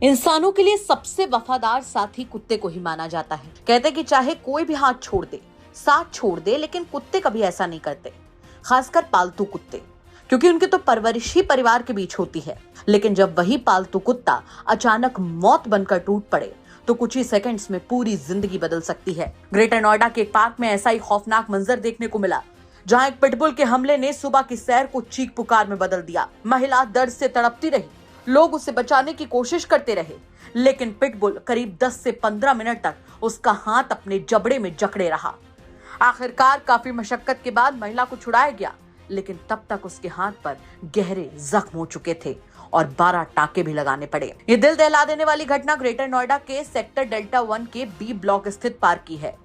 इंसानों के लिए सबसे वफादार साथी कुत्ते को ही माना जाता है। कहते कि चाहे कोई भी हाथ छोड़ दे, साथ छोड़ दे, लेकिन कुत्ते कभी ऐसा नहीं करते, खासकर पालतू कुत्ते, क्योंकि उनकी तो परवरिश ही परिवार के बीच होती है। लेकिन जब वही पालतू कुत्ता अचानक मौत बनकर टूट पड़े तो कुछ ही सेकंड्स में पूरी जिंदगी बदल सकती है। ग्रेटर नोएडा के एक पार्क में ऐसा ही खौफनाक मंजर देखने को मिला, जहां एक पिटबुल के हमले ने सुबह की सैर को चीख पुकार में बदल दिया। महिला दर्द से तड़पती रही, लोग उसे बचाने की कोशिश करते रहे, लेकिन पिटबुल करीब 10 से 15 मिनट तक उसका हाथ अपने जबड़े में जकड़े रहा। आखिरकार काफी मशक्कत के बाद महिला को छुड़ाया गया, लेकिन तब तक उसके हाथ पर गहरे जख्म हो चुके थे और 12 टाके भी लगाने पड़े। ये दिल दहला देने वाली घटना ग्रेटर नोएडा के सेक्टर डेल्टा 1 के बी ब्लॉक स्थित पार्क की है।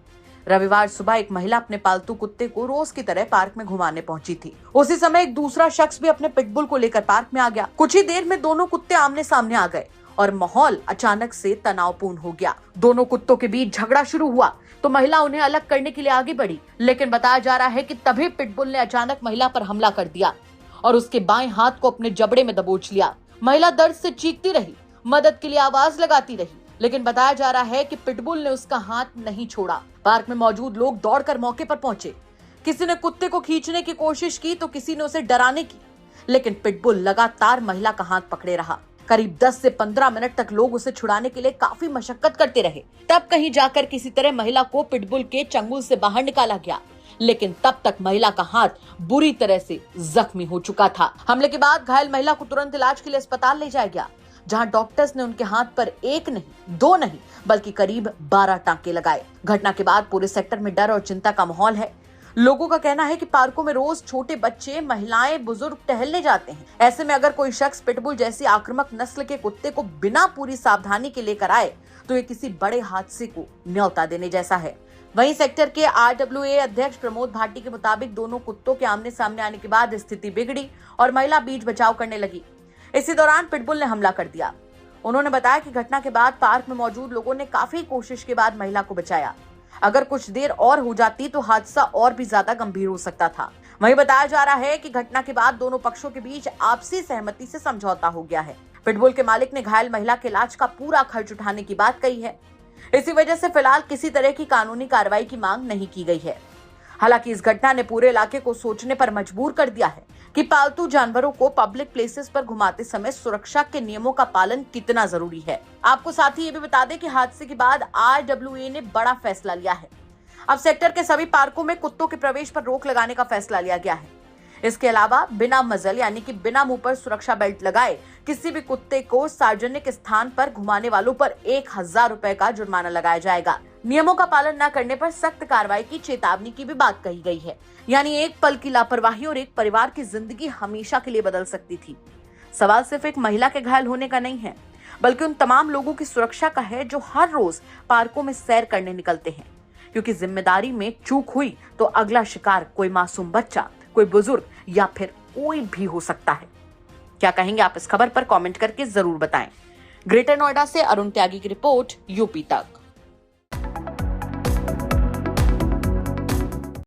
रविवार सुबह एक महिला अपने पालतू कुत्ते को रोज की तरह पार्क में घुमाने पहुंची थी। उसी समय एक दूसरा शख्स भी अपने पिटबुल को लेकर पार्क में आ गया। कुछ ही देर में दोनों कुत्ते आमने सामने आ गए और माहौल अचानक से तनावपूर्ण हो गया। दोनों कुत्तों के बीच झगड़ा शुरू हुआ तो महिला उन्हें अलग करने के लिए आगे बढ़ी, लेकिन बताया जा रहा है कि तभी पिटबुल ने अचानक महिला पर हमला कर दिया और उसके बाएं हाथ को अपने जबड़े में दबोच लिया। महिला दर्द से चीखती रही, मदद के लिए आवाज लगाती रही, लेकिन बताया जा रहा है कि पिटबुल ने उसका हाथ नहीं छोड़ा। पार्क में मौजूद लोग दौड़कर मौके पर पहुंचे। किसी ने कुत्ते को खींचने की कोशिश की तो किसी ने उसे डराने की, लेकिन पिटबुल लगातार महिला का हाथ पकड़े रहा। करीब 10 से 15 मिनट तक लोग उसे छुड़ाने के लिए काफी मशक्कत करते रहे। तब कहीं जाकर किसी तरह महिला को पिटबुल के चंगुल से बाहर निकाला गया, लेकिन तब तक महिला का हाथ बुरी तरह से जख्मी हो चुका था। हमले के बाद घायल महिला को तुरंत इलाज के लिए अस्पताल ले जाया गया, जहां डॉक्टर्स ने उनके हाथ पर एक नहीं, दो नहीं, बल्कि करीब 12 टांके लगाए। घटना के बाद पूरे सेक्टर में डर और चिंता का माहौल है। लोगों का कहना है कि पार्कों में रोज छोटे बच्चे, महिलाएं, बुजुर्ग टहलने जाते हैं। ऐसे में अगर कोई शख्स पिटबुल जैसी आक्रामक नस्ल के कुत्ते को बिना पूरी सावधानी के लेकर आए तो ये किसी बड़े हादसे को न्योता देने जैसा है। वहीं सेक्टर के RWA अध्यक्ष प्रमोद भाटी के मुताबिक दोनों कुत्तों के आमने सामने आने के बाद स्थिति बिगड़ी और महिला बीच बचाव करने लगी। इसी दौरान पिटबुल ने हमला कर दिया। उन्होंने बताया कि घटना के बाद पार्क में मौजूद लोगों ने काफी कोशिश के बाद महिला को बचाया। अगर कुछ देर और हो जाती तो हादसा और भी ज्यादा गंभीर हो सकता था। वहीं बताया जा रहा है कि घटना के बाद दोनों पक्षों के बीच आपसी सहमति से समझौता हो गया है। पिटबुल के मालिक ने घायल महिला के इलाज का पूरा खर्च उठाने की बात कही है। इसी वजह से फिलहाल किसी तरह की कानूनी कार्रवाई की मांग नहीं की गई है। हालांकि इस घटना ने पूरे इलाके को सोचने पर मजबूर कर दिया है कि पालतू जानवरों को पब्लिक प्लेसेस पर घुमाते समय सुरक्षा के नियमों का पालन कितना जरूरी है। आपको साथ ही ये भी बता दें कि हादसे के बाद RWA ने बड़ा फैसला लिया है। अब सेक्टर के सभी पार्कों में कुत्तों के प्रवेश पर रोक लगाने का फैसला लिया गया है। इसके अलावा बिना मजल यानी कि बिना मुंह पर सुरक्षा बेल्ट लगाए किसी भी कुत्ते को सार्वजनिक स्थान पर घुमाने वालों पर 1000 रुपए का जुर्माना लगाया जाएगा। नियमों का पालन न करने पर सख्त कार्रवाई की चेतावनी की भी बात कही गई है। यानी एक पल की लापरवाही और एक परिवार की जिंदगी हमेशा के लिए बदल सकती थी। सवाल सिर्फ एक महिला के घायल होने का नहीं है, बल्कि उन तमाम लोगों की सुरक्षा का है जो हर रोज पार्कों में सैर करने निकलते हैं, क्योंकि जिम्मेदारी में चूक हुई तो अगला शिकार कोई मासूम बच्चा, कोई बुजुर्ग या फिर कोई भी हो सकता है। क्या कहेंगे आप इस खबर पर? कमेंट करके जरूर बताएं। ग्रेटर नोएडा से अरुण त्यागी की रिपोर्ट, यूपी तक।